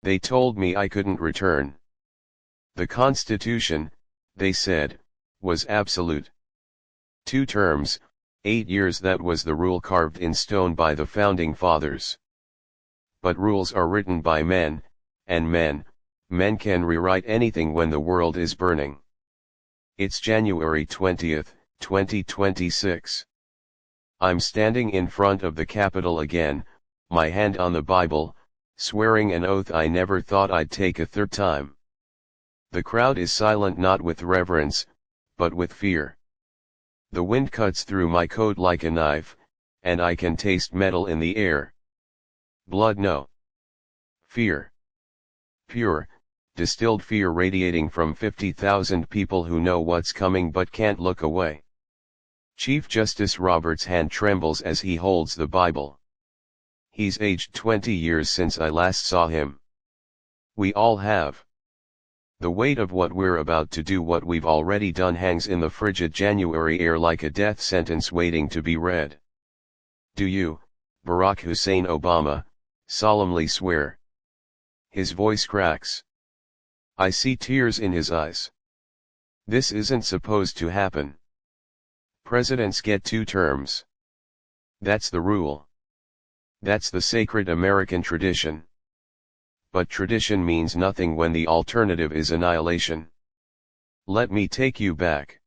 They told me I couldn't return. The Constitution, they said, was absolute. 2 terms, 8 years, that was the rule carved in stone by the Founding Fathers. But rules are written by men, and men can rewrite anything when the world is burning. It's January 20th, 2026. I'm standing in front of the Capitol again, my hand on the Bible, swearing an oath I never thought I'd take a third time. The crowd is silent, not with reverence, but with fear. The wind cuts through my coat like a knife, and I can taste metal in the air. Blood, no. Fear. Pure, distilled fear radiating from 50,000 people who know what's coming but can't look away. Chief Justice Roberts' hand trembles as he holds the Bible. He's aged 20 years since I last saw him. We all have. The weight of what we're about to do, what we've already done, hangs in the frigid January air like a death sentence waiting to be read. Do you, Barack Hussein Obama, solemnly swear? His voice cracks. I see tears in his eyes. This isn't supposed to happen. Presidents get 2 terms. That's the rule. That's the sacred American tradition. But tradition means nothing when the alternative is annihilation. Let me take you back.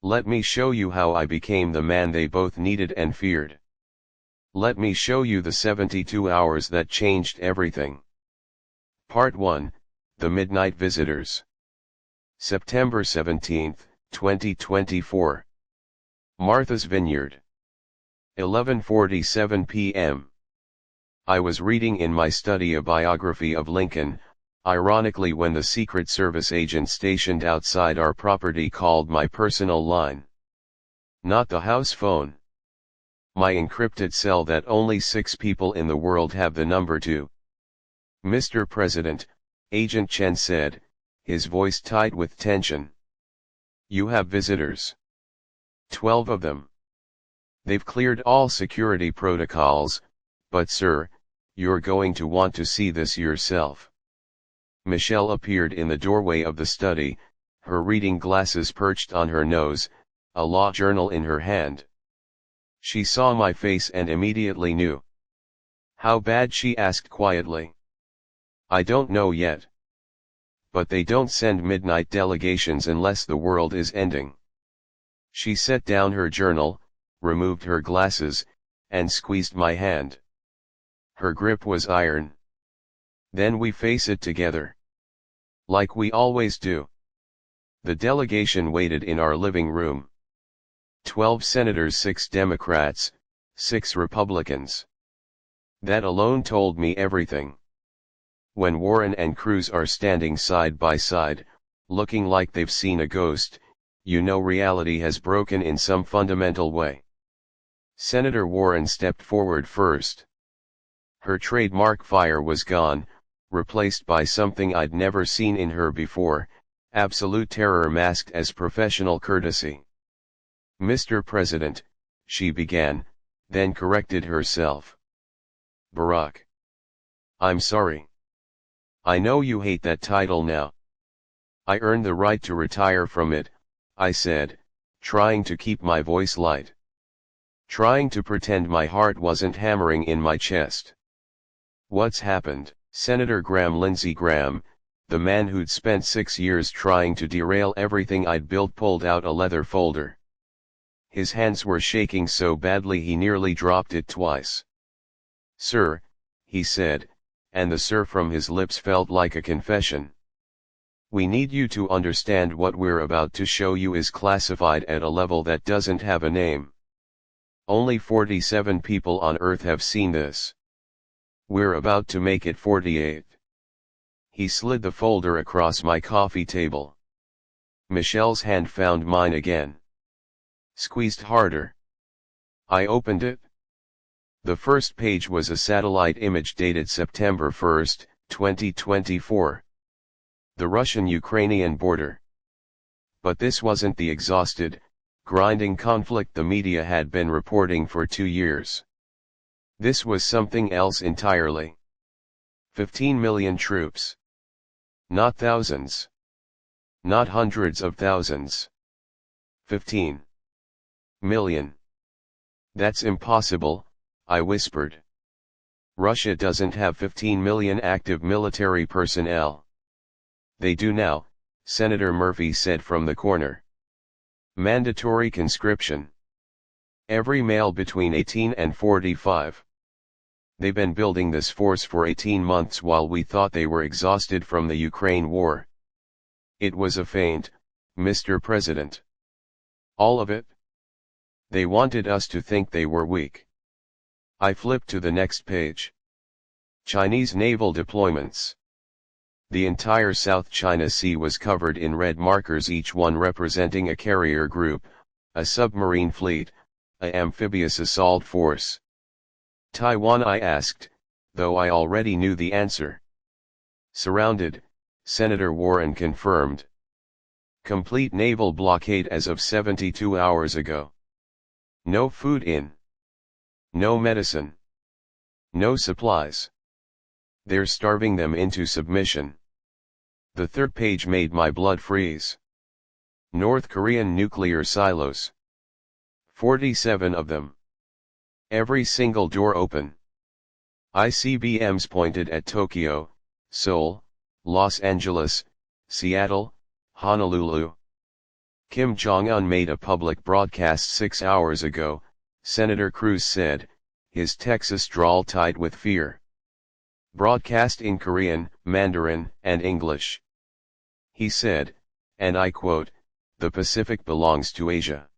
Let me show you how I became the man they both needed and feared. Let me show you the 72 hours that changed everything. Part 1, The Midnight Visitors. September 17, 2024. Martha's Vineyard. 11:47 p.m. I was reading in my study a biography of Lincoln, ironically when the Secret Service agent stationed outside our property called my personal line. Not the house phone. My encrypted cell that only 6 people in the world have the number to. Mr. President, Agent Chen said, his voice tight with tension. You have visitors. 12 of them. They've cleared all security protocols, but sir, you're going to want to see this yourself. Michelle appeared in the doorway of the study, her reading glasses perched on her nose, a law journal in her hand. She saw my face and immediately knew. How bad? She asked quietly. I don't know yet. But they don't send midnight delegations unless the world is ending. She set down her journal, removed her glasses, and squeezed my hand. Her grip was iron. Then we face it together. Like we always do. The delegation waited in our living room. 12 senators, 6 Democrats, 6 Republicans. That alone told me everything. When Warren and Cruz are standing side by side, looking like they've seen a ghost, you know reality has broken in some fundamental way. Senator Warren stepped forward first. Her trademark fire was gone, replaced by something I'd never seen in her before, absolute terror masked as professional courtesy. Mr. President, she began, then corrected herself. Barack. I'm sorry. I know you hate that title now. I earned the right to retire from it, I said, trying to keep my voice light. Trying to pretend my heart wasn't hammering in my chest. What's happened? Senator Graham, Lindsey Graham, the man who'd spent 6 years trying to derail everything I'd built, pulled out a leather folder. His hands were shaking so badly he nearly dropped it twice. Sir, he said, and the sir from his lips felt like a confession. We need you to understand what we're about to show you is classified at a level that doesn't have a name. Only 47 people on Earth have seen this. We're about to make it 48. He slid the folder across my coffee table. Michelle's hand found mine again. Squeezed harder. I opened it. The first page was a satellite image dated September 1, 2024. The Russian-Ukrainian border. But this wasn't the exhausted, grinding conflict the media had been reporting for 2 years. This was something else entirely. 15 million troops. Not thousands. Not hundreds of thousands. 15 million. That's impossible, I whispered. Russia doesn't have 15 million active military personnel. They do now, Senator Murphy said from the corner. Mandatory conscription. Every male between 18 and 45. They've been building this force for 18 months while we thought they were exhausted from the Ukraine war. It was a feint, Mr. President. All of it. They wanted us to think they were weak. I flipped to the next page. Chinese naval deployments. The entire South China Sea was covered in red markers, each one representing a carrier group, a submarine fleet, an amphibious assault force. Taiwan, I asked, though I already knew the answer. Surrounded, Senator Warren confirmed. Complete naval blockade as of 72 hours ago. No food in. No medicine. No supplies. They're starving them into submission. The third page made my blood freeze. North Korean nuclear silos. 47 of them. Every single door open. ICBMs pointed at Tokyo, Seoul, Los Angeles, Seattle, Honolulu. Kim Jong-un made a public broadcast 6 hours ago, Senator Cruz said, his Texas drawl tight with fear. Broadcast in Korean, Mandarin, and English. He said, and I quote, "The Pacific belongs to Asia.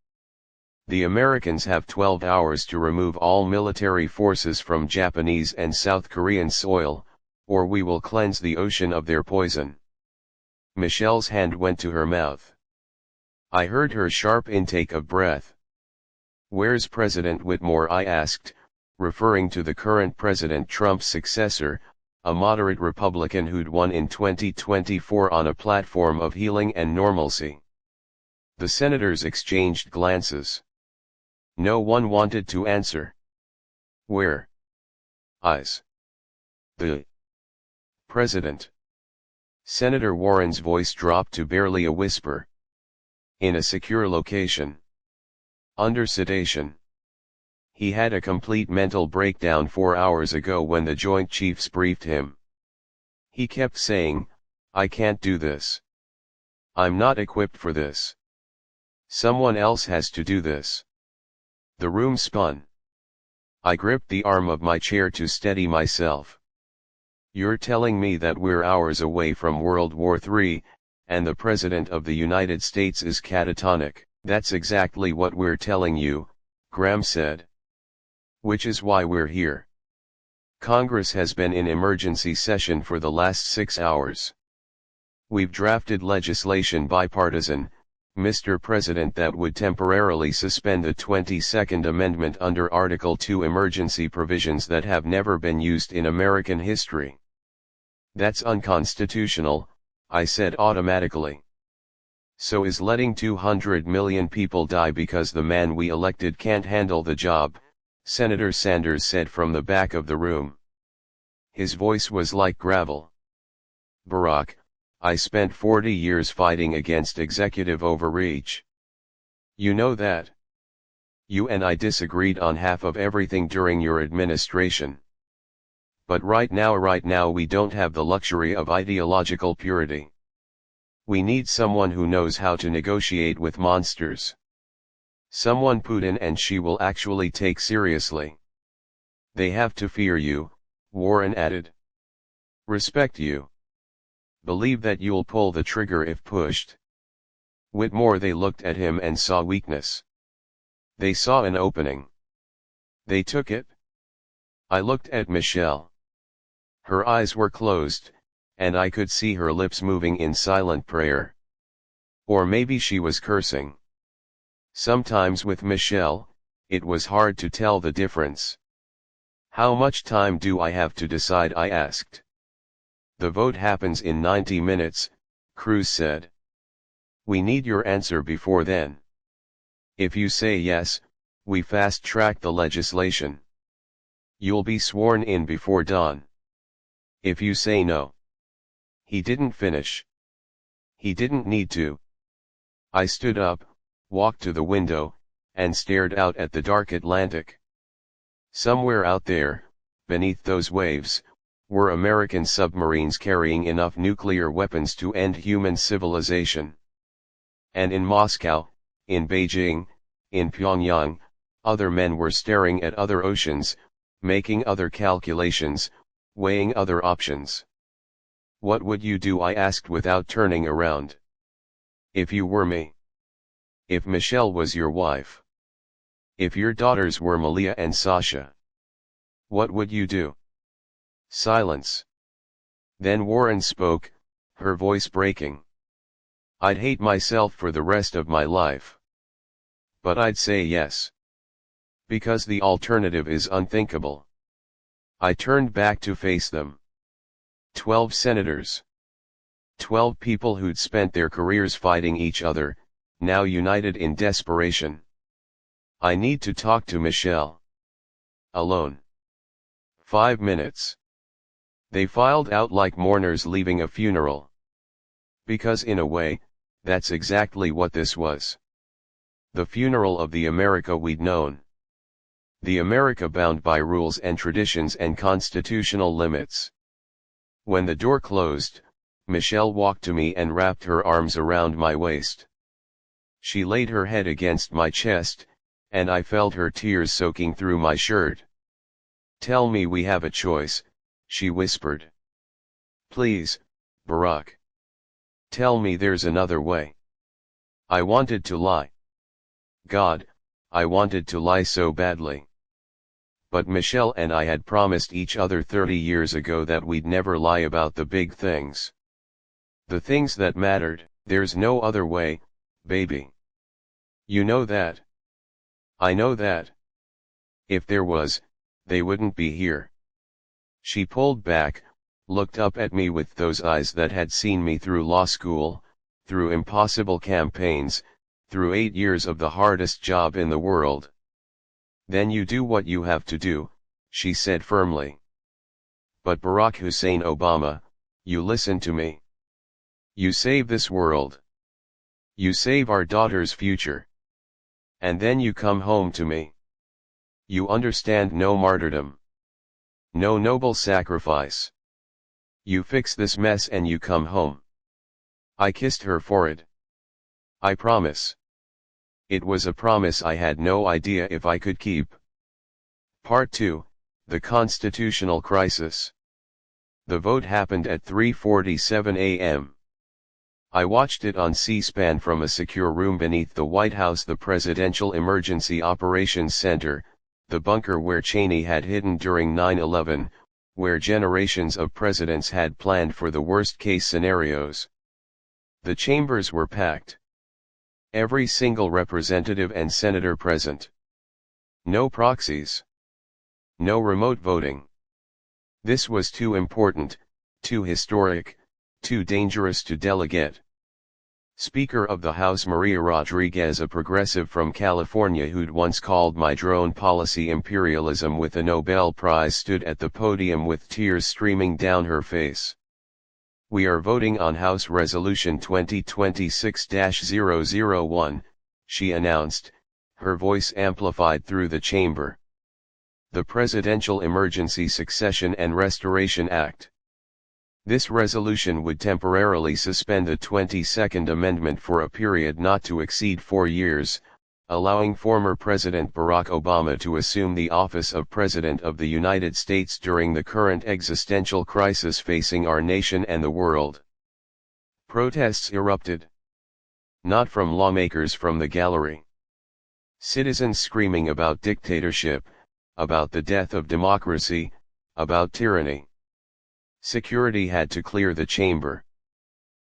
The Americans have 12 hours to remove all military forces from Japanese and South Korean soil, or we will cleanse the ocean of their poison." Michelle's hand went to her mouth. I heard her sharp intake of breath. Where's President Whitmore? I asked, referring to the current President Trump's successor, a moderate Republican who'd won in 2024 on a platform of healing and normalcy. The senators exchanged glances. No one wanted to answer. Where? Eyes. The President. Senator Warren's voice dropped to barely a whisper. In a secure location. Under sedation. He had a complete mental breakdown 4 hours ago when the Joint Chiefs briefed him. He kept saying, I can't do this. I'm not equipped for this. Someone else has to do this. The room spun. I gripped the arm of my chair to steady myself. You're telling me that we're hours away from World War III, and the President of the United States is catatonic? That's exactly what we're telling you, Graham said. Which is why we're here. Congress has been in emergency session for the last 6 hours. We've drafted legislation bipartisan, Mr. President, that would temporarily suspend the 22nd Amendment under Article 2 emergency provisions that have never been used in American history. That's unconstitutional, I said automatically. So is letting 200 million people die because the man we elected can't handle the job, Senator Sanders said from the back of the room. His voice was like gravel. Barack, I spent 40 years fighting against executive overreach. You know that. You and I disagreed on half of everything during your administration. But right now we don't have the luxury of ideological purity. We need someone who knows how to negotiate with monsters. Someone Putin and Xi will actually take seriously. They have to fear you, Warren added. Respect you. Believe that you'll pull the trigger if pushed. Whitmore, they looked at him and saw weakness. They saw an opening. They took it. I looked at Michelle. Her eyes were closed, and I could see her lips moving in silent prayer. Or maybe she was cursing. Sometimes with Michelle, it was hard to tell the difference. How much time do I have to decide? I asked. The vote happens in 90 minutes, Cruz said. We need your answer before then. If you say yes, we fast-track the legislation. You'll be sworn in before dawn. If you say no. He didn't finish. He didn't need to. I stood up, walked to the window, and stared out at the dark Atlantic. Somewhere out there, beneath those waves, were American submarines carrying enough nuclear weapons to end human civilization. And in Moscow, in Beijing, in Pyongyang, other men were staring at other oceans, making other calculations, weighing other options. What would you do? I asked without turning around. If you were me. If Michelle was your wife. If your daughters were Malia and Sasha. What would you do? Silence. Then Warren spoke, her voice breaking. I'd hate myself for the rest of my life. But I'd say yes. Because the alternative is unthinkable. I turned back to face them. 12 senators. 12 people who'd spent their careers fighting each other, now united in desperation. I need to talk to Michelle. Alone. 5 minutes. They filed out like mourners leaving a funeral. Because in a way, that's exactly what this was. The funeral of the America we'd known. The America bound by rules and traditions and constitutional limits. When the door closed, Michelle walked to me and wrapped her arms around my waist. She laid her head against my chest, and I felt her tears soaking through my shirt. Tell me we have a choice, she whispered. Please, Barack. Tell me there's another way. I wanted to lie. God, I wanted to lie so badly. But Michelle and I had promised each other 30 years ago that we'd never lie about the big things. The things that mattered. There's no other way, baby. You know that. I know that. If there was, they wouldn't be here. She pulled back, looked up at me with those eyes that had seen me through law school, through impossible campaigns, through 8 years of the hardest job in the world. Then you do what you have to do, she said firmly. But Barack Hussein Obama, you listen to me. You save this world. You save our daughter's future. And then you come home to me. You understand no martyrdom. No noble sacrifice. You fix this mess and you come home. I kissed her forehead. I promise. It was a promise I had no idea if I could keep. Part 2, The Constitutional Crisis. The vote happened at 3:47 a.m. I watched it on C-SPAN from a secure room beneath the White House, the Presidential Emergency Operations Center, the bunker where Cheney had hidden during 9/11, where generations of presidents had planned for the worst-case scenarios. The chambers were packed. Every single representative and senator present. No proxies. No remote voting. This was too important, too historic, too dangerous to delegate. Speaker of the House Maria Rodriguez, a progressive from California who'd once called my drone policy imperialism with a Nobel Prize, stood at the podium with tears streaming down her face. We are voting on House Resolution 2026-001, she announced, her voice amplified through the chamber. The Presidential Emergency Succession and Restoration Act. This resolution would temporarily suspend the 22nd Amendment for a period not to exceed 4 years, allowing former President Barack Obama to assume the office of President of the United States during the current existential crisis facing our nation and the world. Protests erupted. Not from lawmakers from the gallery. Citizens screaming about dictatorship, about the death of democracy, about tyranny. Security had to clear the chamber.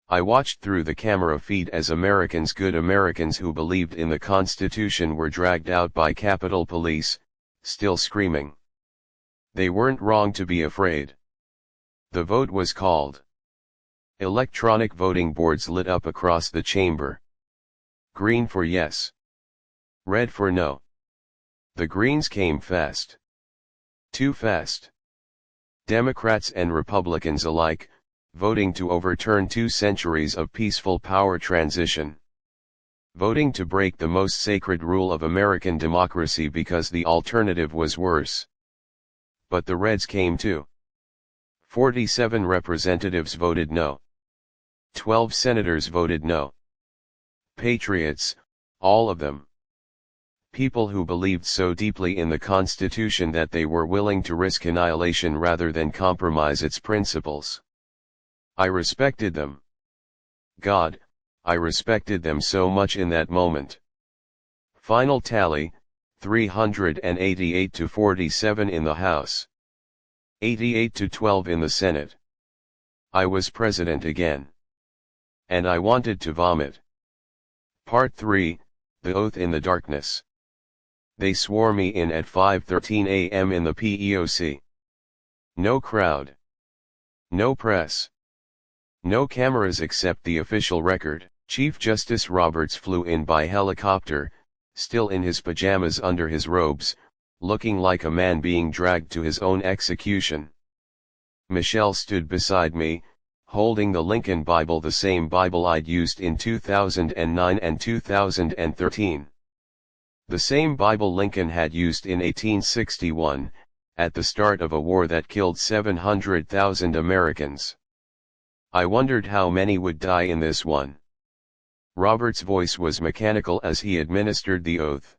I watched through the camera feed as Americans, good Americans who believed in the Constitution, were dragged out by Capitol Police, still screaming. They weren't wrong to be afraid. The vote was called. Electronic voting boards lit up across the chamber. Green for yes. Red for no. The greens came fast. Too fast. Democrats and Republicans alike, voting to overturn 2 centuries of peaceful power transition. Voting to break the most sacred rule of American democracy because the alternative was worse. But the Reds came too. 47 representatives voted no. 12 senators voted no. Patriots, all of them. People who believed so deeply in the Constitution that they were willing to risk annihilation rather than compromise its principles. I respected them. God, I respected them so much in that moment. Final tally, 388 to 47 in the House. 88 to 12 in the Senate. I was president again. And I wanted to vomit. Part 3, The Oath in the Darkness. They swore me in at 5:13 a.m. in the PEOC. No crowd. No press. No cameras except the official record. Chief Justice Roberts flew in by helicopter, still in his pajamas under his robes, looking like a man being dragged to his own execution. Michelle stood beside me, holding the Lincoln Bible, the same Bible I'd used in 2009 and 2013. The same Bible Lincoln had used in 1861, at the start of a war that killed 700,000 Americans. I wondered how many would die in this one. Robert's voice was mechanical as he administered the oath.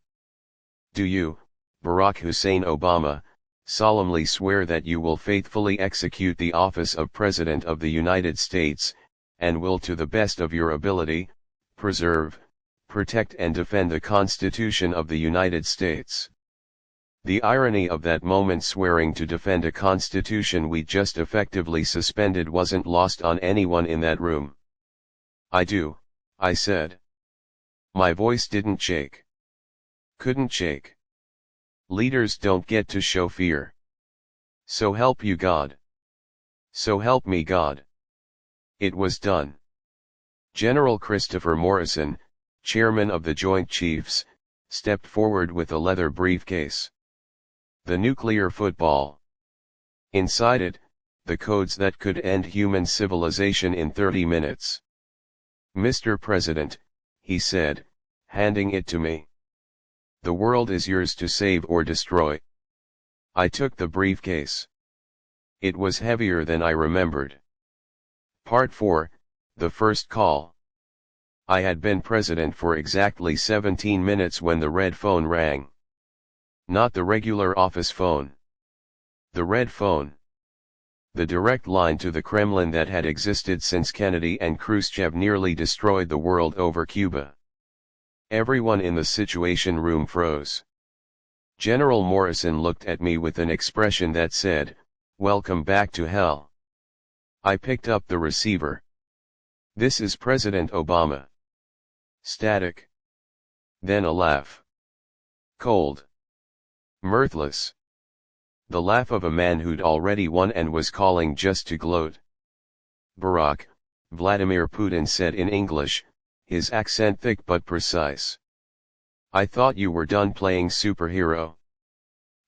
Do you, Barack Hussein Obama, solemnly swear that you will faithfully execute the office of President of the United States, and will to the best of your ability, preserve, protect and defend the Constitution of the United States? The irony of that moment, swearing to defend a constitution we just effectively suspended, wasn't lost on anyone in that room. I do, I said. My voice didn't shake. Couldn't shake. Leaders don't get to show fear. So help you God. So help me God. It was done. General Christopher Morrison, chairman of the Joint Chiefs, stepped forward with a leather briefcase. The nuclear football. Inside it, the codes that could end human civilization in 30 minutes. Mr. President, he said, handing it to me. The world is yours to save or destroy. I took the briefcase. It was heavier than I remembered. Part 4, The First Call. I had been president for exactly 17 minutes when the red phone rang. Not the regular office phone. The red phone. The direct line to the Kremlin that had existed since Kennedy and Khrushchev nearly destroyed the world over Cuba. Everyone in the Situation Room froze. General Morrison looked at me with an expression that said, "Welcome back to hell." I picked up the receiver. This is President Obama. Static. Then a laugh. Cold. Mirthless. The laugh of a man who'd already won and was calling just to gloat. Barack, Vladimir Putin said in English, his accent thick but precise. I thought you were done playing superhero.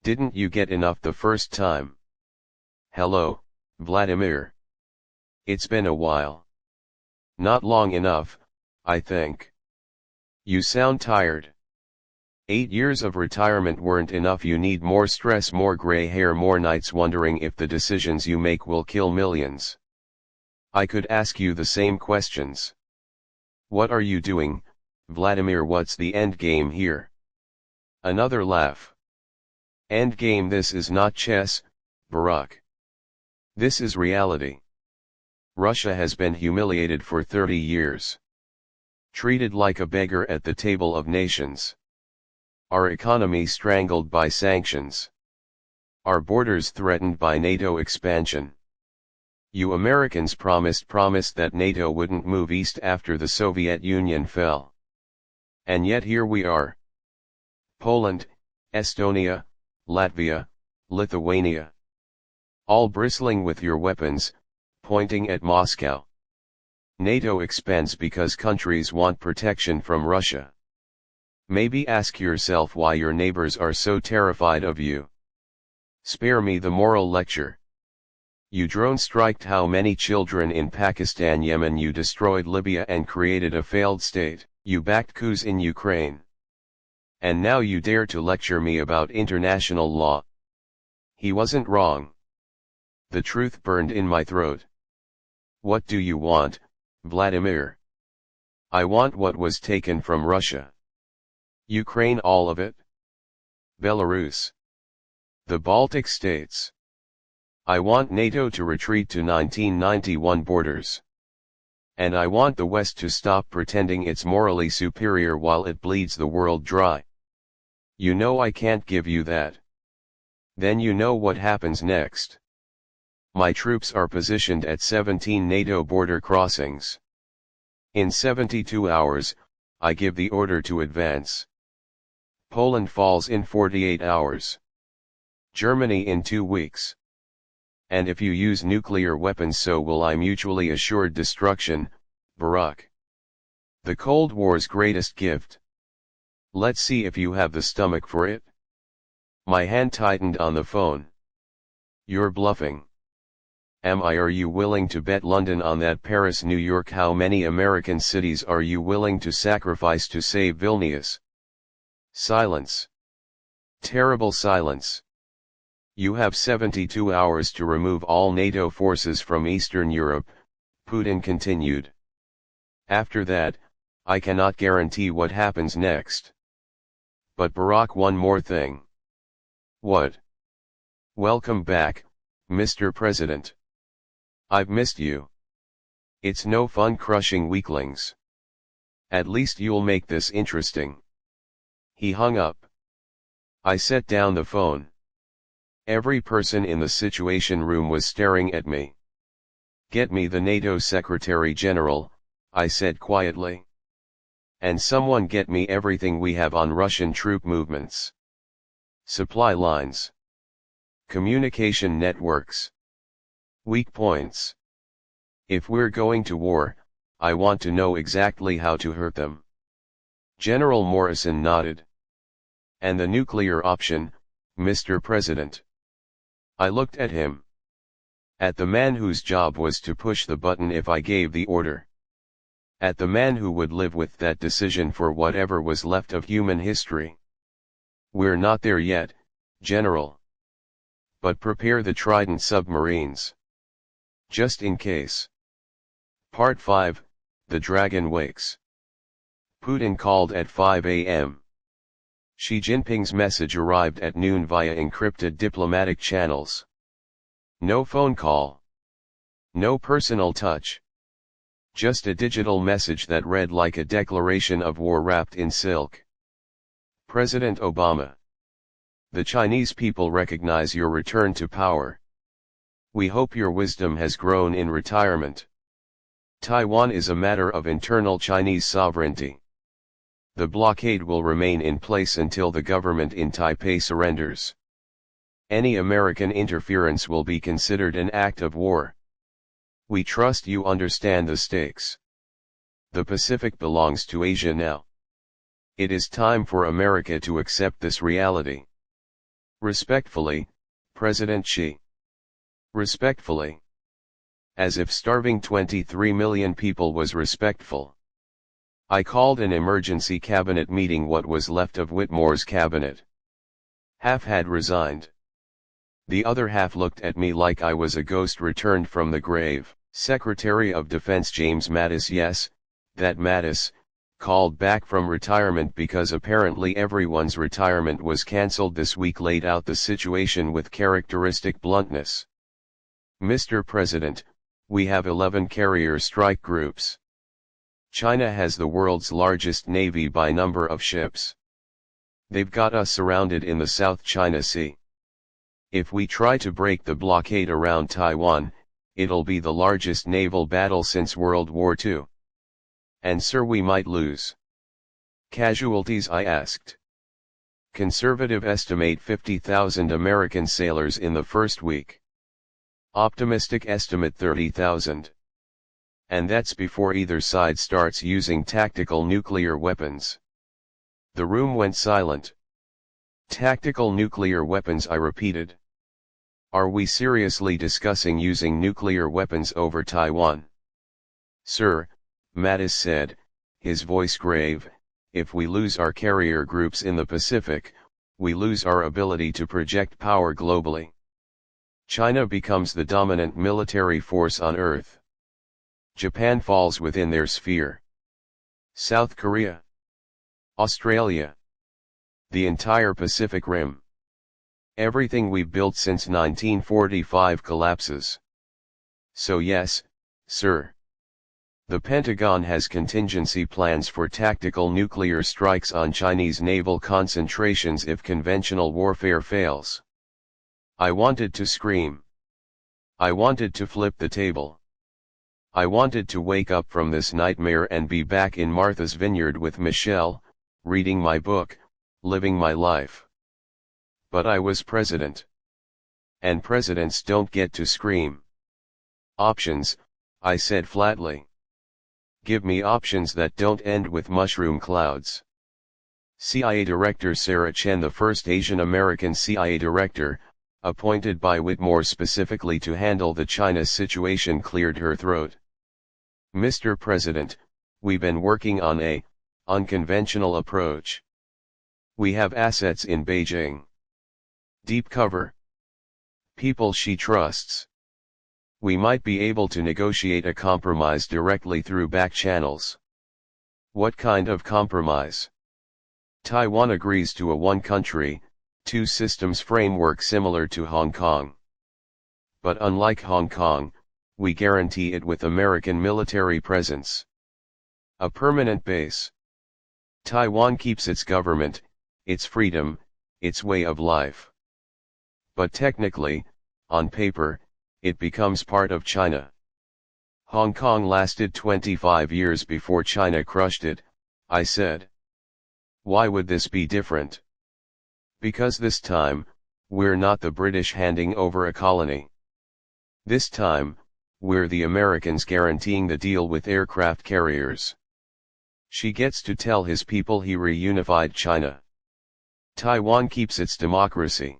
Didn't you get enough the first time? Hello, Vladimir. It's been a while. Not long enough, I think. You sound tired. 8 years of retirement weren't enough. You need more stress, more gray hair, more nights wondering if the decisions you make will kill millions. I could ask you the same questions. What are you doing, Vladimir? What's the end game here? Another laugh. End game? This is not chess, Barack. This is reality. Russia has been humiliated for 30 years. Treated like a beggar at the table of nations. Our economy strangled by sanctions. Our borders threatened by NATO expansion. You Americans promised that NATO wouldn't move east after the Soviet Union fell. And yet here we are. Poland, Estonia, Latvia, Lithuania. All bristling with your weapons, pointing at Moscow. NATO expands because countries want protection from Russia. Maybe ask yourself why your neighbors are so terrified of you. Spare me the moral lecture. You drone-striked how many children in Pakistan, Yemen, you destroyed Libya and created a failed state, you backed coups in Ukraine. And now you dare to lecture me about international law. He wasn't wrong. The truth burned in my throat. What do you want, Vladimir? I want what was taken from Russia. Ukraine, all of it? Belarus. The Baltic states. I want NATO to retreat to 1991 borders. And I want the West to stop pretending it's morally superior while it bleeds the world dry. You know I can't give you that. Then you know what happens next. My troops are positioned at 17 NATO border crossings. In 72 hours, I give the order to advance. Poland falls in 48 hours. Germany in 2 weeks. And if you use nuclear weapons, so will I. Mutually assured destruction, Barack. The Cold War's greatest gift. Let's see if you have the stomach for it. My hand tightened on the phone. You're bluffing. Am I? Are you willing to bet London on that? Paris, New York? How many American cities are you willing to sacrifice to save Vilnius? Silence. Terrible silence. You have 72 hours to remove all NATO forces from Eastern Europe, Putin continued. After that, I cannot guarantee what happens next. But Barack, one more thing. What? Welcome back, Mr. President. I've missed you. It's no fun crushing weaklings. At least you'll make this interesting. He hung up. I set down the phone. Every person in the Situation Room was staring at me. Get me the NATO Secretary General, I said quietly. And someone get me everything we have on Russian troop movements. Supply lines. Communication networks. Weak points. If we're going to war, I want to know exactly how to hurt them. General Morrison nodded. And the nuclear option, Mr. President. I looked at him. At the man whose job was to push the button if I gave the order. At the man who would live with that decision for whatever was left of human history. We're not there yet, General. But prepare the Trident submarines. Just in case. Part 5, The Dragon Wakes. Putin called at 5 a.m. Xi Jinping's message arrived at noon via encrypted diplomatic channels. No phone call. No personal touch. Just a digital message that read like a declaration of war wrapped in silk. President Obama. The Chinese people recognize your return to power. We hope your wisdom has grown in retirement. Taiwan is a matter of internal Chinese sovereignty. The blockade will remain in place until the government in Taipei surrenders. Any American interference will be considered an act of war. We trust you understand the stakes. The Pacific belongs to Asia now. It is time for America to accept this reality. Respectfully, President Xi. Respectfully. As if starving 23 million people was respectful. I called an emergency cabinet meeting. What was left of Whitmore's cabinet. Half had resigned. The other half looked at me like I was a ghost returned from the grave. Secretary of Defense James Mattis, yes, that Mattis, called back from retirement because apparently everyone's retirement was cancelled this week, laid out the situation with characteristic bluntness. Mr. President, we have 11 carrier strike groups. China has the world's largest navy by number of ships. They've got us surrounded in the South China Sea. If we try to break the blockade around Taiwan, it'll be the largest naval battle since World War II. And sir, we might lose. Casualties? I asked. Conservative estimate 50,000 American sailors in the first week. Optimistic estimate 30,000. And that's before either side starts using tactical nuclear weapons. The room went silent. Tactical nuclear weapons, I repeated. Are we seriously discussing using nuclear weapons over Taiwan? Sir, Mattis said, his voice grave, if we lose our carrier groups in the Pacific, we lose our ability to project power globally. China becomes the dominant military force on Earth. Japan falls within their sphere. South Korea, Australia, the entire Pacific Rim. Everything we've built since 1945 collapses. So yes, sir. The Pentagon has contingency plans for tactical nuclear strikes on Chinese naval concentrations if conventional warfare fails. I wanted to scream. I wanted to flip the table. I wanted to wake up from this nightmare and be back in Martha's Vineyard with Michelle, reading my book, living my life. But I was president. And presidents don't get to scream. Options, I said flatly. Give me options that don't end with mushroom clouds. CIA Director Sarah Chen, the first Asian American CIA director, appointed by Whitmore specifically to handle the China situation, cleared her throat. Mr. President, we've been working on a unconventional approach. We have assets in Beijing. Deep cover. People she trusts. We might be able to negotiate a compromise directly through back channels. What kind of compromise? Taiwan agrees to a one-country, two-systems framework similar to Hong Kong. But unlike Hong Kong, we guarantee it with American military presence. A permanent base. Taiwan keeps its government, its freedom, its way of life. But technically, on paper, it becomes part of China. Hong Kong lasted 25 years before China crushed it, I said. Why would this be different? Because this time, we're not the British handing over a colony. This time, we're the Americans guaranteeing the deal with aircraft carriers. She gets to tell his people he reunified China. Taiwan keeps its democracy.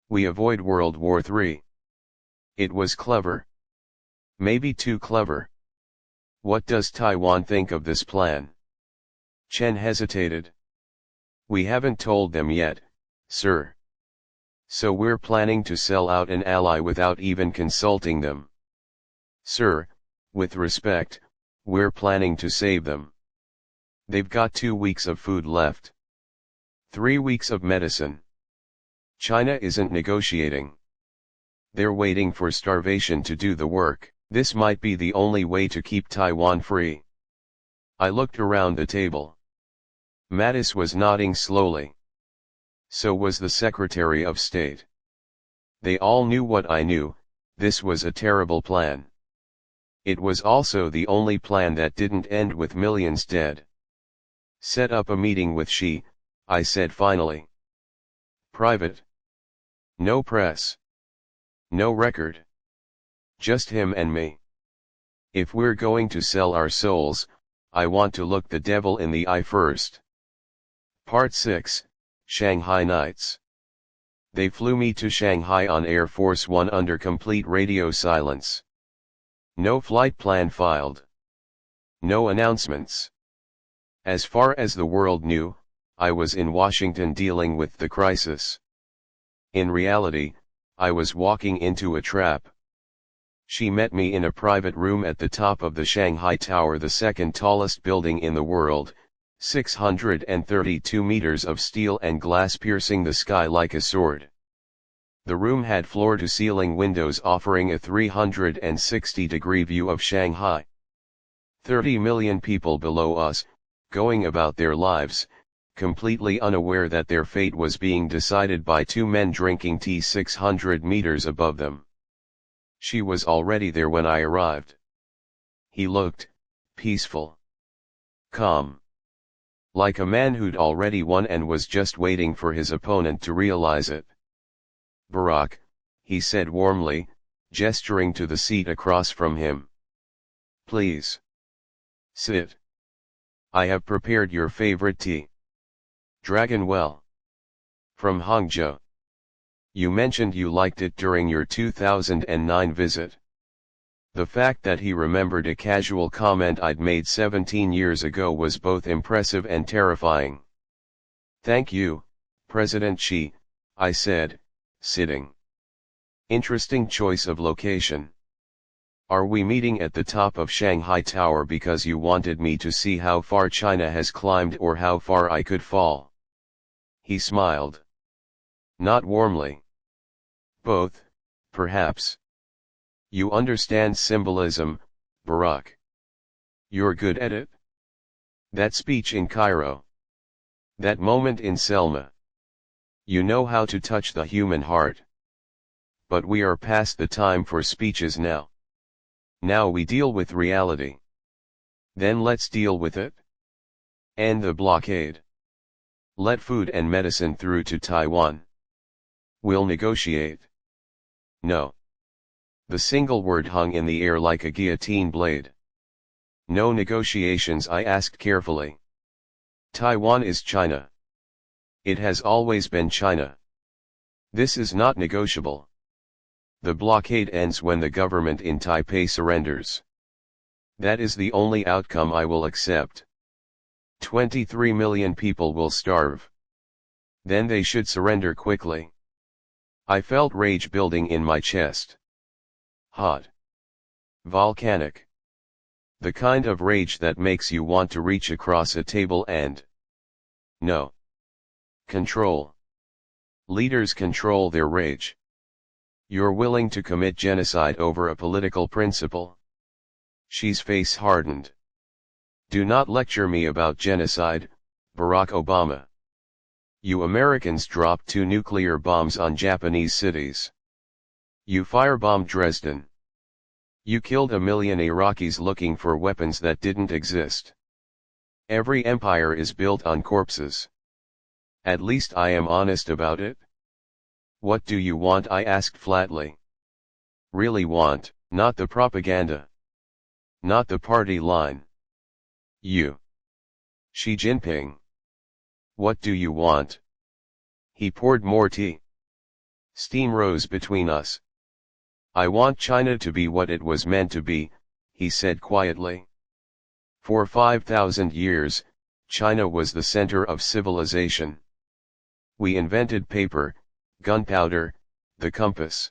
We avoid World War III. It was clever. Maybe too clever. What does Taiwan think of this plan? Chen hesitated. We haven't told them yet, sir. So we're planning to sell out an ally without even consulting them. Sir, with respect, we're planning to save them. They've got 2 weeks of food left. 3 weeks of medicine. China isn't negotiating. They're waiting for starvation to do the work. This might be the only way to keep Taiwan free. I looked around the table. Mattis was nodding slowly. So was the Secretary of State. They all knew what I knew, this was a terrible plan. It was also the only plan that didn't end with millions dead. Set up a meeting with Xi, I said finally. Private. No press. No record. Just him and me. If we're going to sell our souls, I want to look the devil in the eye first. Part 6, Shanghai Nights. They flew me to Shanghai on Air Force One under complete radio silence. No flight plan filed. No announcements. As far as the world knew, I was in Washington dealing with the crisis. In reality, I was walking into a trap. She met me in a private room at the top of the Shanghai Tower, the second tallest building in the world, 632 meters of steel and glass piercing the sky like a sword. The room had floor-to-ceiling windows offering a 360-degree view of Shanghai. 30 million people below us, going about their lives, completely unaware that their fate was being decided by 2 men drinking tea 600 meters above them. She was already there when I arrived. He looked peaceful, calm, like a man who'd already won and was just waiting for his opponent to realize it. Barack, he said warmly, gesturing to the seat across from him. Please. Sit. I have prepared your favorite tea. Dragon Well. From Hangzhou. You mentioned you liked it during your 2009 visit. The fact that he remembered a casual comment I'd made 17 years ago was both impressive and terrifying. Thank you, President Xi, I said, sitting. Interesting choice of location. Are we meeting at the top of Shanghai Tower because you wanted me to see how far China has climbed or how far I could fall? He smiled. Not warmly. Both, perhaps. You understand symbolism, Barack. You're good at it? That speech in Cairo. That moment in Selma. You know how to touch the human heart. But we are past the time for speeches now. Now we deal with reality. Then let's deal with it. End the blockade. Let food and medicine through to Taiwan. We'll negotiate. No. The single word hung in the air like a guillotine blade. No negotiations, I asked carefully. Taiwan is China. It has always been China. This is not negotiable. The blockade ends when the government in Taipei surrenders. That is the only outcome I will accept. 23 million people will starve. Then they should surrender quickly. I felt rage building in my chest. Hot. Volcanic. The kind of rage that makes you want to reach across a table and... No. Control. Leaders control their rage. You're willing to commit genocide over a political principle? Xi's face hardened. Do not lecture me about genocide, Barack Obama. You Americans dropped 2 nuclear bombs on Japanese cities. You firebombed Dresden. You killed 1 million Iraqis looking for weapons that didn't exist. Every empire is built on corpses. At least I am honest about it. What do you want? I asked flatly. Really want, not the propaganda. Not the party line. You. Xi Jinping. What do you want? He poured more tea. Steam rose between us. I want China to be what it was meant to be, he said quietly. For 5,000 years, China was the center of civilization. We invented paper, gunpowder, the compass.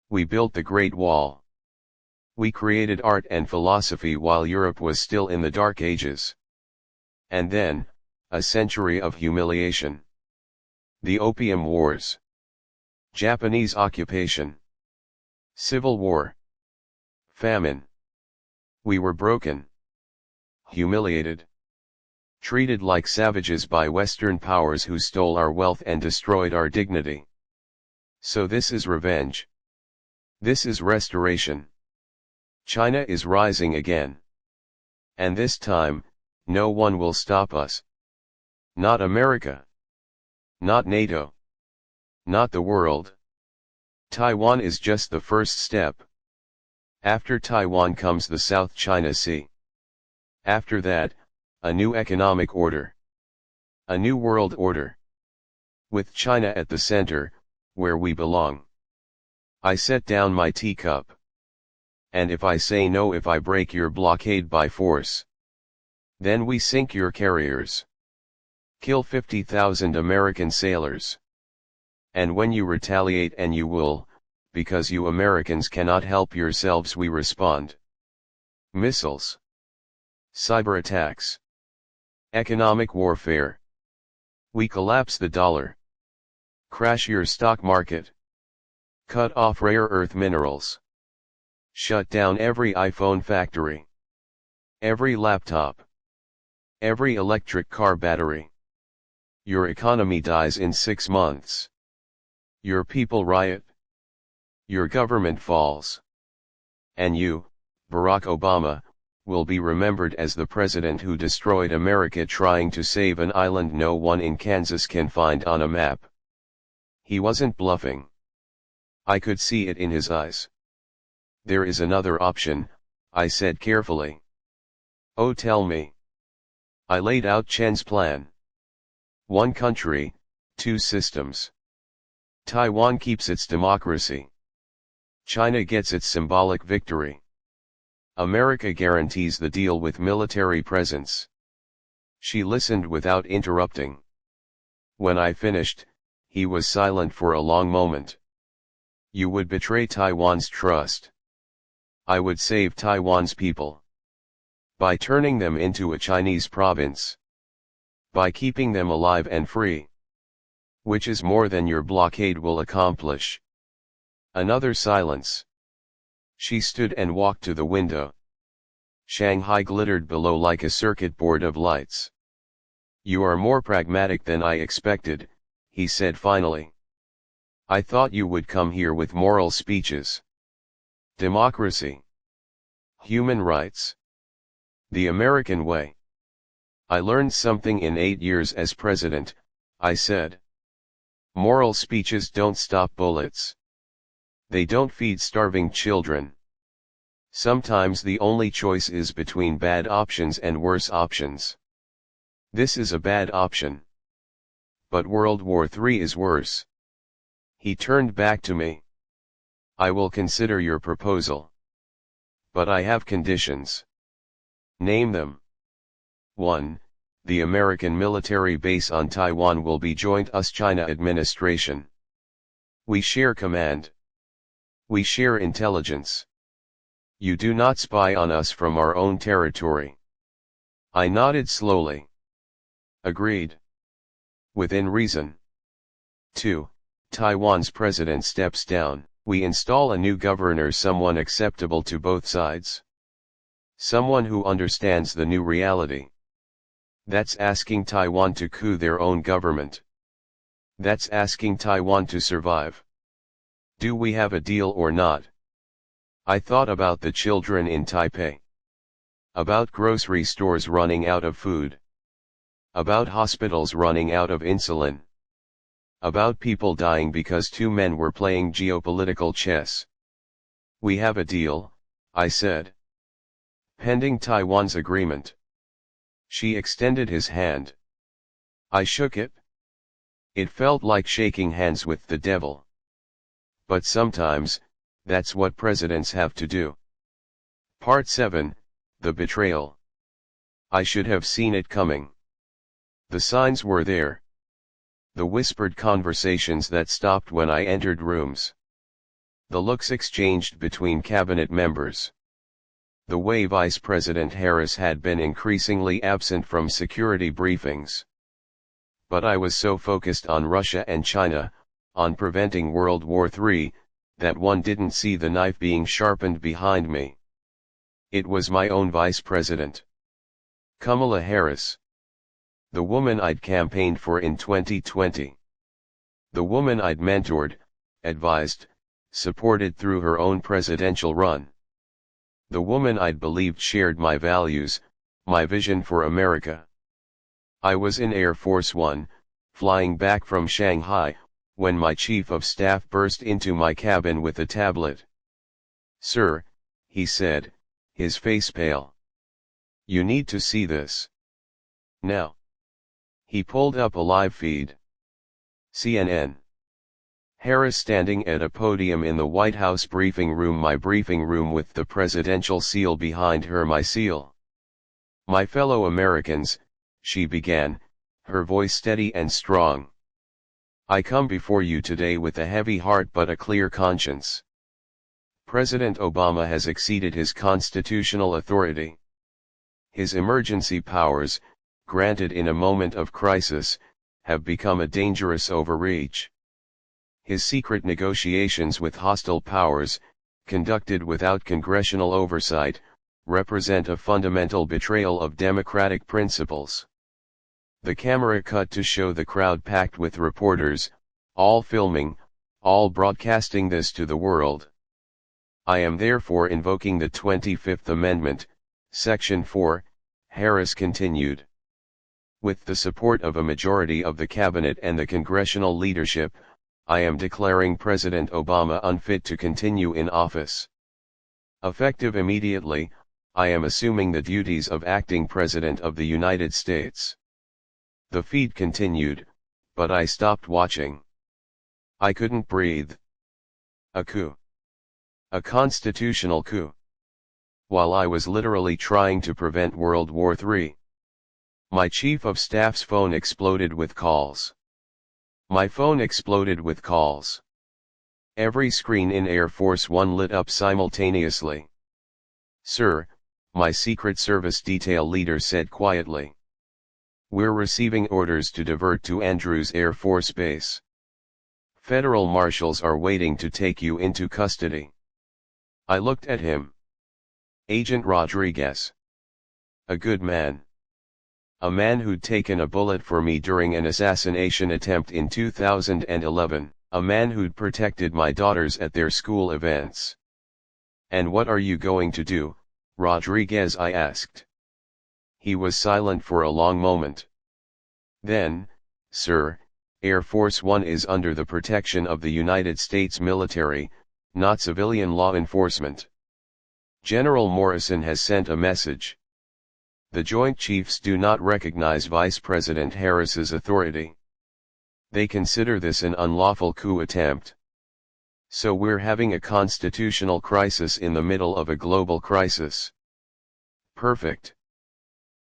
We built the Great Wall. We created art and philosophy while Europe was still in the Dark Ages. And then, a century of humiliation. The Opium Wars. Japanese occupation. Civil War. Famine. We were broken. Humiliated. Treated like savages by Western powers who stole our wealth and destroyed our dignity. So this is revenge. This is restoration. China is rising again. And this time, no one will stop us. Not America. Not NATO. Not the world. Taiwan is just the first step. After Taiwan comes the South China Sea. After that, a new economic order. A new world order. With China at the center, where we belong. I set down my teacup. And if I say no, if I break your blockade by force, then we sink your carriers. Kill 50,000 American sailors. And when you retaliate, and you will, because you Americans cannot help yourselves, we respond. Missiles. Cyber attacks. Economic warfare. We collapse the dollar. Crash your stock market. Cut off rare earth minerals. Shut down every iPhone factory. Every laptop. Every electric car battery. Your economy dies in 6 months. Your people riot. Your government falls. And you, Barack Obama, will be remembered as the president who destroyed America trying to save an island no one in Kansas can find on a map. He wasn't bluffing. I could see it in his eyes. There is another option, I said carefully. Oh, tell me. I laid out Chen's plan. 1 country, 2 systems. Taiwan keeps its democracy. China gets its symbolic victory. America guarantees the deal with military presence. She listened without interrupting. When I finished, he was silent for a long moment. You would betray Taiwan's trust. I would save Taiwan's people. By turning them into a Chinese province. By keeping them alive and free. Which is more than your blockade will accomplish. Another silence. She stood and walked to the window. Shanghai glittered below like a circuit board of lights. You are more pragmatic than I expected, he said finally. I thought you would come here with moral speeches. Democracy. Human rights. The American way. I learned something in 8 years as president, I said. Moral speeches don't stop bullets. They don't feed starving children. Sometimes the only choice is between bad options and worse options. This is a bad option. But World War III is worse. He turned back to me. I will consider your proposal. But I have conditions. Name them. 1. The American military base on Taiwan will be joint US-China administration. We share command. We share intelligence. You do not spy on us from our own territory. I nodded slowly. Agreed. Within reason. 2. Taiwan's president steps down. We install a new governor, someone acceptable to both sides. Someone who understands the new reality. That's asking Taiwan to coup their own government. That's asking Taiwan to survive. Do we have a deal or not? I thought about the children in Taipei. About grocery stores running out of food. About hospitals running out of insulin. About people dying because two men were playing geopolitical chess. We have a deal, I said. Pending Taiwan's agreement. She extended his hand. I shook it. It felt like shaking hands with the devil. But sometimes, that's what presidents have to do. Part 7, The Betrayal. I should have seen it coming. The signs were there. The whispered conversations that stopped when I entered rooms. The looks exchanged between cabinet members. The way Vice President Harris had been increasingly absent from security briefings. But I was so focused on Russia and China, on preventing World War III, that one didn't see the knife being sharpened behind me. It was my own vice president. Kamala Harris. The woman I'd campaigned for in 2020. The woman I'd mentored, advised, supported through her own presidential run. The woman I'd believed shared my values, my vision for America. I was in Air Force One, flying back from Shanghai, when my chief of staff burst into my cabin with a tablet. Sir, he said, his face pale. You need to see this. Now. He pulled up a live feed. CNN. Harris standing at a podium in the White House briefing room, my briefing room, with the presidential seal behind her, my seal. My fellow Americans, she began, her voice steady and strong. I come before you today with a heavy heart but a clear conscience. President Obama has exceeded his constitutional authority. His emergency powers, granted in a moment of crisis, have become a dangerous overreach. His secret negotiations with hostile powers, conducted without congressional oversight, represent a fundamental betrayal of democratic principles. The camera cut to show the crowd packed with reporters, all filming, all broadcasting this to the world. I am therefore invoking the 25th Amendment, Section 4, Harris continued. With the support of a majority of the cabinet and the congressional leadership, I am declaring President Obama unfit to continue in office. Effective immediately, I am assuming the duties of acting President of the United States. The feed continued, but I stopped watching. I couldn't breathe. A coup. A constitutional coup. While I was literally trying to prevent World War III. My chief of staff's phone exploded with calls. My phone exploded with calls. Every screen in Air Force One lit up simultaneously. "Sir," my Secret Service detail leader said quietly. "We're receiving orders to divert to Andrews Air Force Base. Federal marshals are waiting to take you into custody." I looked at him. Agent Rodriguez. A good man. A man who'd taken a bullet for me during an assassination attempt in 2011, a man who'd protected my daughters at their school events. "And what are you going to do, Rodriguez?" I asked. He was silent for a long moment. Then, "Sir, Air Force One is under the protection of the United States military, not civilian law enforcement. General Morrison has sent a message. The Joint Chiefs do not recognize Vice President Harris's authority. They consider this an unlawful coup attempt. So we're having a constitutional crisis in the middle of a global crisis." Perfect.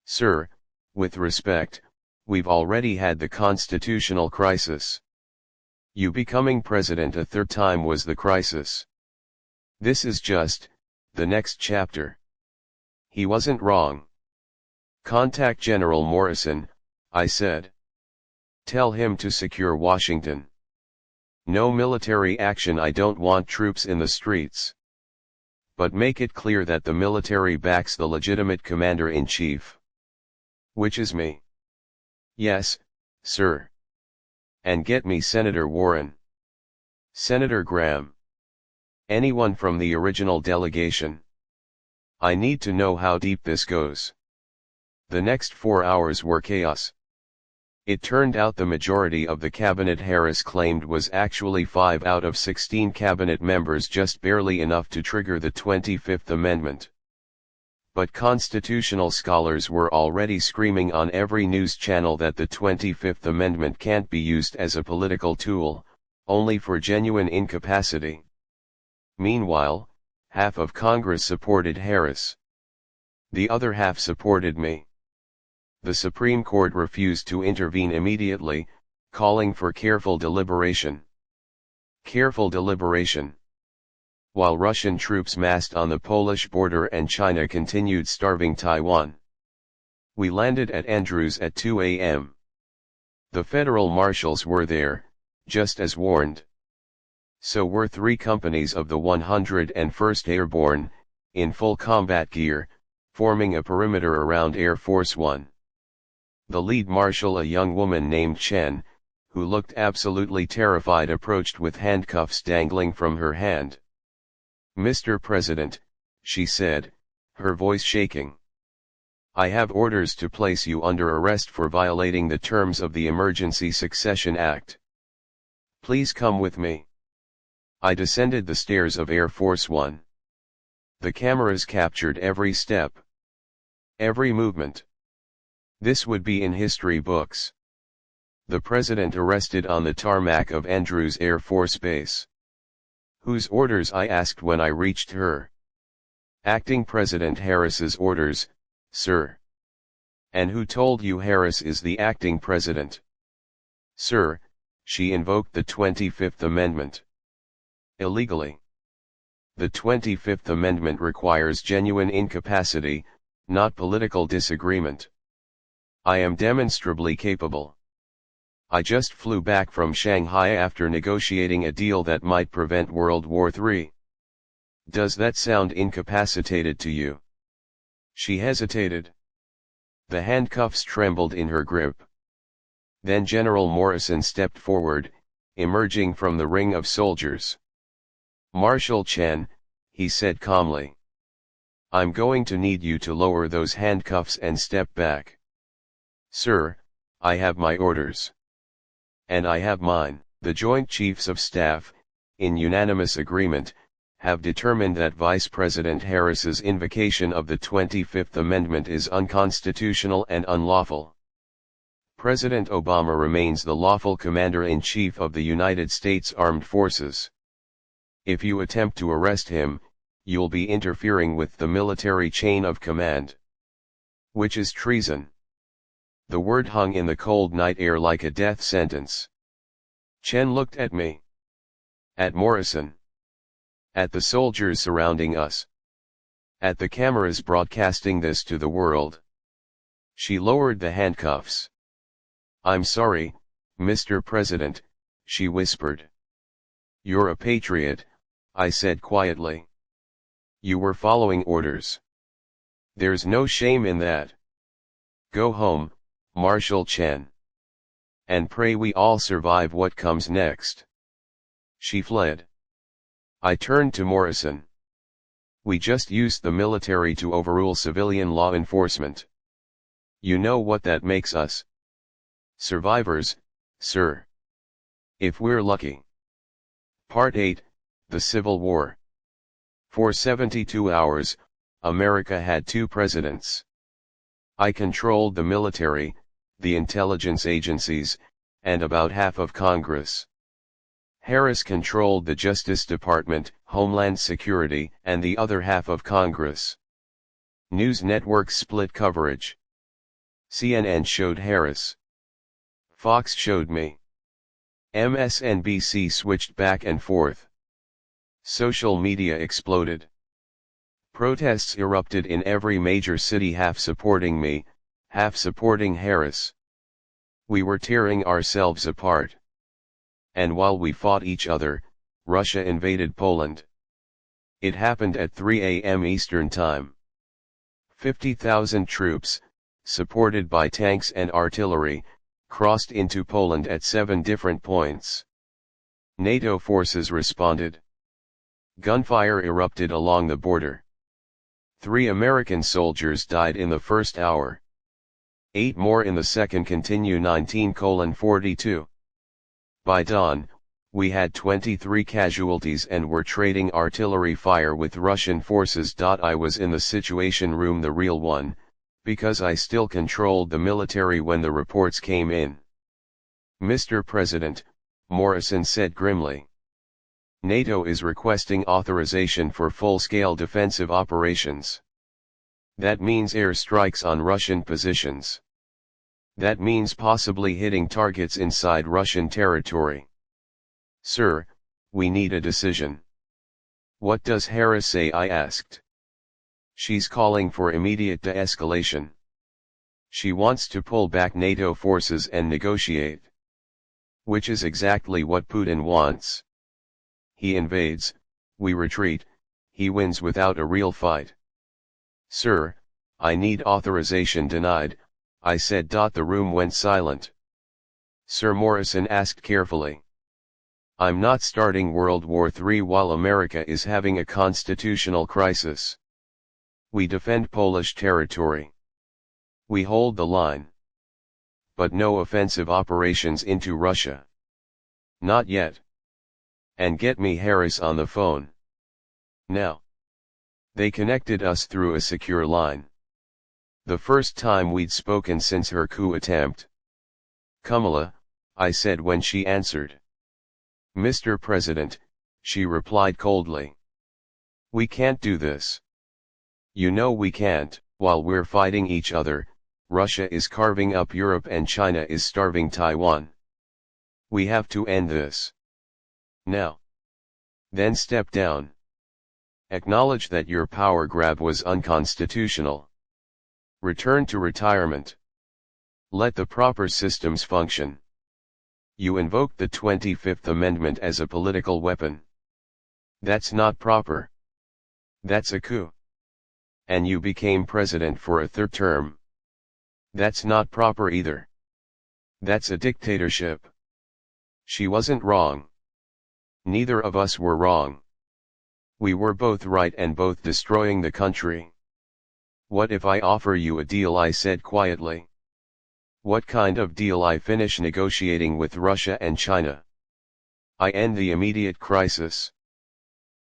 "Sir, with respect, we've already had the constitutional crisis. You becoming president a third time was the crisis. This is just the next chapter." He wasn't wrong. "Contact General Morrison," I said. "Tell him to secure Washington. No military action. I don't want troops in the streets. But make it clear that the military backs the legitimate commander-in-chief. Which is me." "Yes, sir. And get me Senator Warren. Senator Graham. Anyone from the original delegation. I need to know how deep this goes." The next 4 hours were chaos. It turned out the majority of the cabinet Harris claimed was actually 5 out of 16 cabinet members, just barely enough to trigger the 25th Amendment. But constitutional scholars were already screaming on every news channel that the 25th Amendment can't be used as a political tool, only for genuine incapacity. Meanwhile, half of Congress supported Harris. The other half supported me. The Supreme Court refused to intervene immediately, calling for careful deliberation. Careful deliberation. While Russian troops massed on the Polish border and China continued starving Taiwan. We landed at Andrews at 2 a.m. The federal marshals were there, just as warned. So were 3 companies of the 101st Airborne, in full combat gear, forming a perimeter around Air Force One. The lead marshal, a young woman named Chen, who looked absolutely terrified, approached with handcuffs dangling from her hand. "Mr. President," she said, her voice shaking. "I have orders to place you under arrest for violating the terms of the Emergency Succession Act. Please come with me." I descended the stairs of Air Force One. The cameras captured every step. Every movement. This would be in history books. The president arrested on the tarmac of Andrews Air Force Base. "Whose orders?" I asked when I reached her. "Acting President Harris's orders, sir." "And who told you Harris is the acting president?" "Sir, she invoked the 25th Amendment. Illegally. The 25th Amendment requires genuine incapacity, not political disagreement. I am demonstrably capable. I just flew back from Shanghai after negotiating a deal that might prevent World War III. Does that sound incapacitated to you?" She hesitated. The handcuffs trembled in her grip. Then General Morrison stepped forward, emerging from the ring of soldiers. "Marshal Chen," he said calmly. "I'm going to need you to lower those handcuffs and step back." "Sir, I have my orders." "And I have mine." The Joint Chiefs of Staff, in unanimous agreement, have determined that Vice President Harris's invocation of the 25th Amendment is unconstitutional and unlawful. President Obama remains the lawful commander-in-chief of the United States Armed Forces. If you attempt to arrest him, you'll be interfering with the military chain of command. Which is treason. The word hung in the cold night air like a death sentence. Chen looked at me. At Morrison. At the soldiers surrounding us. At the cameras broadcasting this to the world. She lowered the handcuffs. "I'm sorry, Mr. President," she whispered. "You're a patriot," I said quietly. "You were following orders. There's no shame in that. Go home, Marshal Chen. And pray we all survive what comes next." She fled. I turned to Morrison. "We just used the military to overrule civilian law enforcement. You know what that makes us? Survivors, sir. If we're lucky." Part 8, The Civil War. For 72 hours, America had two presidents. I controlled the military, the intelligence agencies, and about half of Congress. Harris controlled the Justice Department, Homeland Security, and the other half of Congress. News networks split coverage. CNN showed Harris. Fox showed me. MSNBC switched back and forth. Social media exploded. Protests erupted in every major city, half supporting me, half supporting Harris. We were tearing ourselves apart. And while we fought each other, Russia invaded Poland. It happened at 3 a.m. Eastern Time. 50,000 troops, supported by tanks and artillery, crossed into Poland at 7 different points. NATO forces responded. Gunfire erupted along the border. 3 American soldiers died in the first hour. 8 more in the second. Continue 19:42. By dawn, we had 23 casualties and were trading artillery fire with Russian forces. I was in the Situation Room, the real one, because I still controlled the military when the reports came in. "Mr. President," Morrison said grimly. "NATO is requesting authorization for full-scale defensive operations. That means airstrikes on Russian positions. That means possibly hitting targets inside Russian territory. Sir, we need a decision." "What does Harris say?" I asked. "She's calling for immediate de-escalation. She wants to pull back NATO forces and negotiate. Which is exactly what Putin wants. He invades, we retreat, he wins without a real fight." "Sir, I need authorization." "Denied," I said. The room went silent. "Sir," Morrison asked carefully. "I'm not starting World War III while America is having a constitutional crisis. We defend Polish territory. We hold the line. But no offensive operations into Russia. Not yet. And get me Harris on the phone. Now." They connected us through a secure line. The first time we'd spoken since her coup attempt. "Kamala," I said when she answered. "Mr. President," she replied coldly. "We can't do this. You know we can't. While we're fighting each other, Russia is carving up Europe and China is starving Taiwan. We have to end this. Now. Then step down. Acknowledge that your power grab was unconstitutional. Return to retirement. Let the proper systems function. You invoked the 25th Amendment as a political weapon. That's not proper. That's a coup. And you became president for a third term. That's not proper either. That's a dictatorship." She wasn't wrong. Neither of us were wrong. We were both right and both destroying the country. "What if I offer you a deal?" I said quietly. "What kind of deal?" "I finish negotiating with Russia and China. I end the immediate crisis.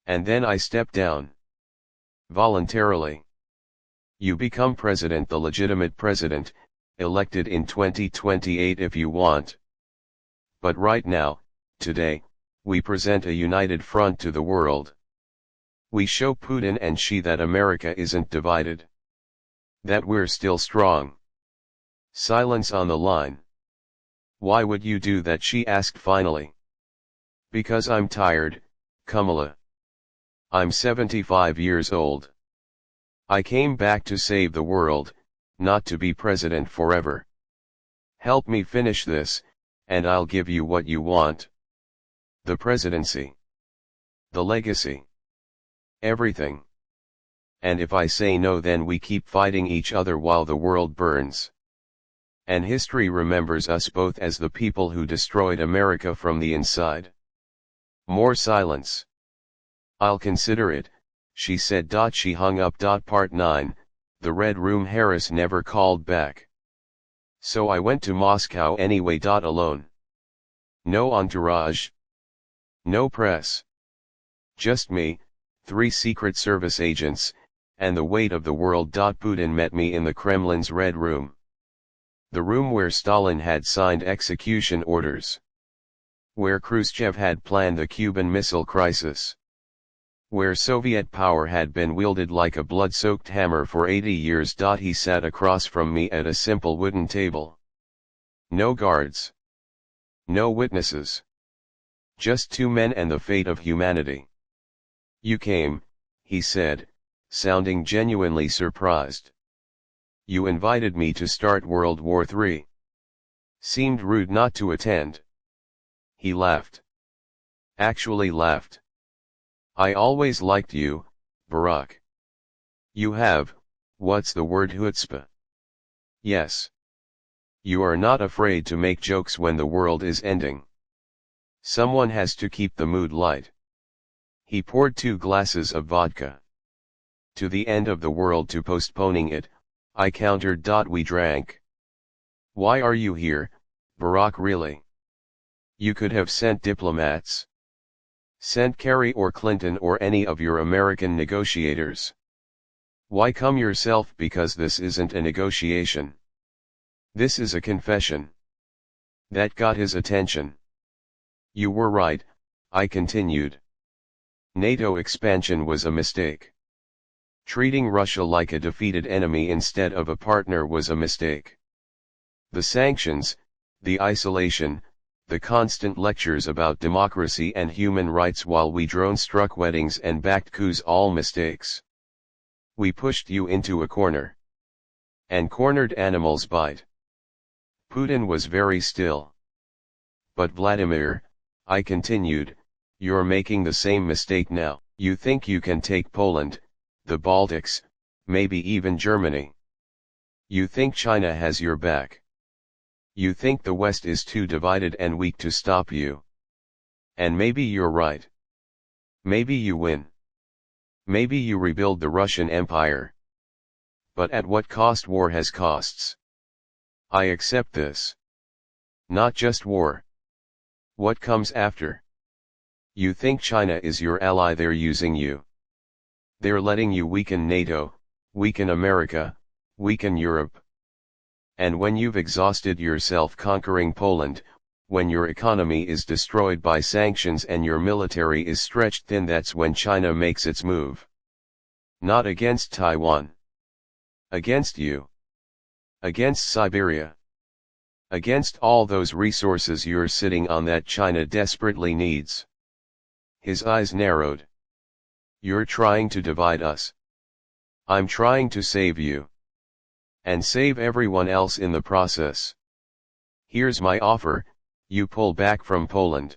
And then I step down. Voluntarily. You become president, the legitimate president, elected in 2028 if you want. But right now, today, we present a united front to the world. We show Putin and Xi that America isn't divided. That we're still strong. Silence on the line. Why would you do that? She asked finally. Because I'm tired, Kamala. I'm 75 years old. I came back to save the world, not to be president forever. Help me finish this, and I'll give you what you want. The presidency. The legacy. Everything. And if I say no, then we keep fighting each other while the world burns. And history remembers us both as the people who destroyed America from the inside. More silence. I'll consider it, she said. She hung up. Part 9, the Red Room. Harris never called back. So I went to Moscow anyway. Alone. No entourage. No press. Just me, 3 Secret Service agents, and the weight of the world. Putin met me in the Kremlin's Red Room. The room where Stalin had signed execution orders. Where Khrushchev had planned the Cuban Missile Crisis. Where Soviet power had been wielded like a blood-soaked hammer for 80 years. He sat across from me at a simple wooden table. No guards. No witnesses. Just 2 men and the fate of humanity. You came, he said, sounding genuinely surprised. You invited me to start World War III. Seemed rude not to attend. He laughed. Actually laughed. I always liked you, Barack. You have, what's the word, chutzpah? Yes. You are not afraid to make jokes when the world is ending. Someone has to keep the mood light. He poured 2 glasses of vodka. To the end of the world, to postponing it, I countered. We drank. Why are you here, Barack, really? You could have sent diplomats. Sent Kerry or Clinton or any of your American negotiators. Why come yourself? Because this isn't a negotiation. This is a confession. That got his attention. You were right, I continued. NATO expansion was a mistake. Treating Russia like a defeated enemy instead of a partner was a mistake. The sanctions, the isolation, the constant lectures about democracy and human rights while we drone-struck weddings and backed coups, all mistakes. We pushed you into a corner. And cornered animals bite. Putin was very still. But Vladimir, I continued, you're making the same mistake now. You think you can take Poland, the Baltics, maybe even Germany. You think China has your back. You think the West is too divided and weak to stop you. And maybe you're right. Maybe you win. Maybe you rebuild the Russian Empire. But at what cost? War has costs. I accept this. Not just war. What comes after? You think China is your ally? They're using you. They're letting you weaken NATO, weaken America, weaken Europe. And when you've exhausted yourself conquering Poland, when your economy is destroyed by sanctions and your military is stretched thin, that's when China makes its move. Not against Taiwan. Against you. Against Siberia. Against all those resources you're sitting on that China desperately needs. His eyes narrowed. You're trying to divide us. I'm trying to save you. And save everyone else in the process. Here's my offer, you pull back from Poland.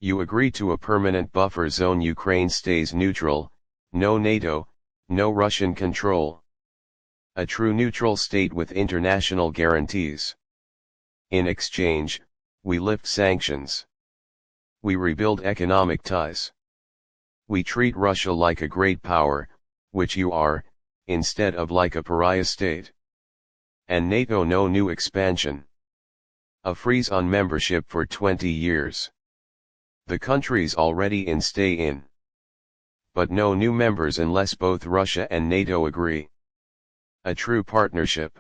You agree to a permanent buffer zone. Ukraine stays neutral, no NATO, no Russian control. A true neutral state with international guarantees. In exchange, we lift sanctions. We rebuild economic ties. We treat Russia like a great power, which you are, instead of like a pariah state. And NATO, no new expansion. A freeze on membership for 20 years. The countries already in stay in. But no new members unless both Russia and NATO agree. A true partnership.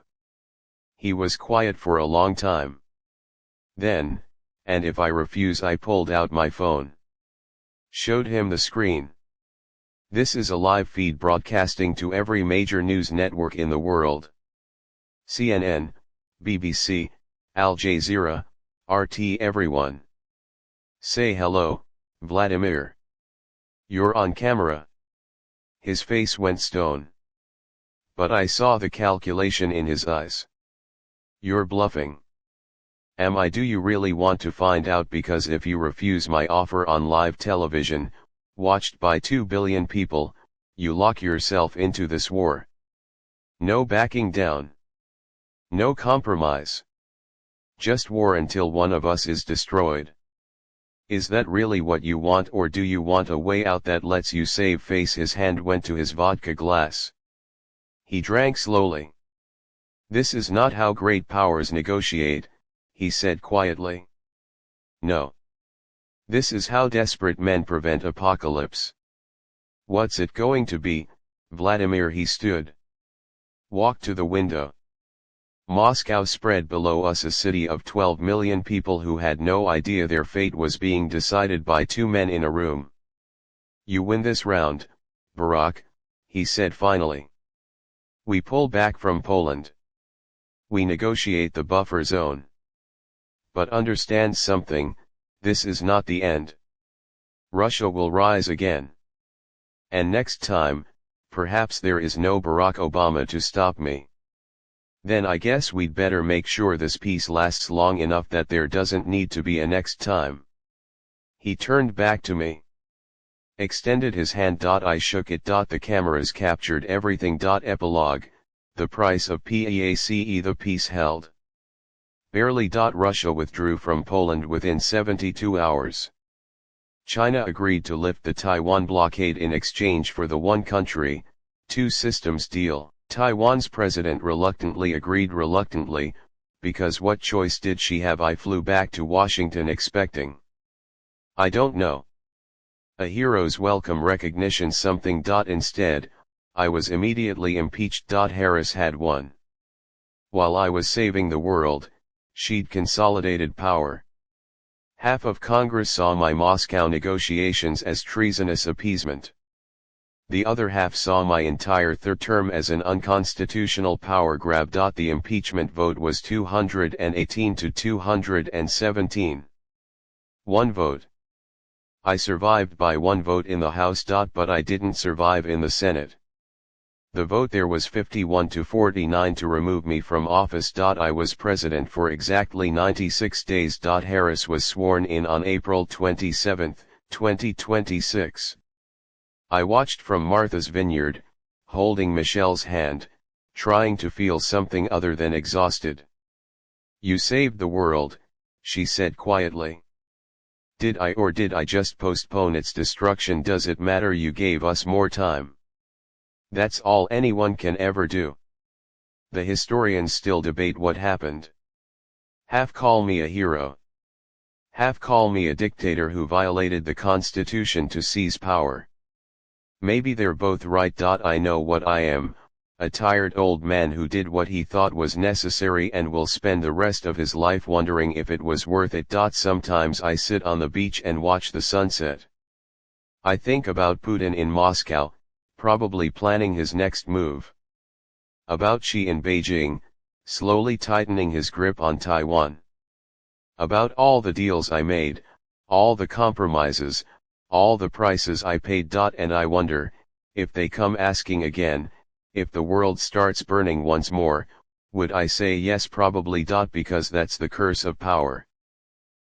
He was quiet for a long time. Then, and if I refuse, I pulled out my phone. Showed him the screen. This is a live feed broadcasting to every major news network in the world. CNN, BBC, Al Jazeera, RT, everyone. Say hello, Vladimir. You're on camera. His face went stone. But I saw the calculation in his eyes. You're bluffing. Am I? Do you really want to find out? Because if you refuse my offer on live television, watched by 2 billion people, you lock yourself into this war. No backing down. No compromise. Just war until one of us is destroyed. Is that really what you want, or do you want a way out that lets you save face? His hand went to his vodka glass. He drank slowly. This is not how great powers negotiate, he said quietly. No. This is how desperate men prevent apocalypse. What's it going to be, Vladimir? He stood. Walked to the window. Moscow spread below us, a city of 12 million people who had no idea their fate was being decided by 2 men in a room. You win this round, Barack, he said finally. We pull back from Poland. We negotiate the buffer zone. But understand something, this is not the end. Russia will rise again. And next time, perhaps there is no Barack Obama to stop me. Then I guess we'd better make sure this peace lasts long enough that there doesn't need to be a next time. He turned back to me. Extended his hand. I shook it. The cameras captured everything. Epilogue, the price of PEACE. The peace held. Barely. Russia withdrew from Poland within 72 hours. China agreed to lift the Taiwan blockade in exchange for the one country, two systems deal. Taiwan's president reluctantly agreed. Reluctantly, because what choice did she have? I flew back to Washington expecting, I don't know, a hero's welcome recognition, something. Instead, I was immediately impeached. Harris had won. While I was saving the world, she'd consolidated power. Half of Congress saw my Moscow negotiations as treasonous appeasement. The other half saw my entire third term as an unconstitutional power grab. The impeachment vote was 218 to 217. One vote. I survived by one vote in the House. But I didn't survive in the Senate. The vote there was 51 to 49 to remove me from office. I was president for exactly 96 days. Harris was sworn in on April 27, 2026. I watched from Martha's Vineyard, holding Michelle's hand, trying to feel something other than exhausted. You saved the world, she said quietly. Did I, or did I just postpone its destruction? Does it matter? You gave us more time. That's all anyone can ever do. The historians still debate what happened. Half call me a hero. Half call me a dictator who violated the Constitution to seize power. Maybe they're both right. I know what I am, a tired old man who did what he thought was necessary and will spend the rest of his life wondering if it was worth it. Sometimes I sit on the beach and watch the sunset. I think about Putin in Moscow, probably planning his next move. About Xi in Beijing, slowly tightening his grip on Taiwan. About all the deals I made, all the compromises, all the prices I paid. And I wonder, if they come asking again, if the world starts burning once more, would I say yes? Probably. Because that's the curse of power.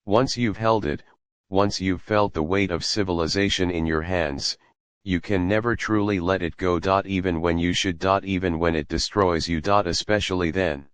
Once you've held it, once you've felt the weight of civilization in your hands, you can never truly let it go. Even when you should. Even when it destroys you. Especially then.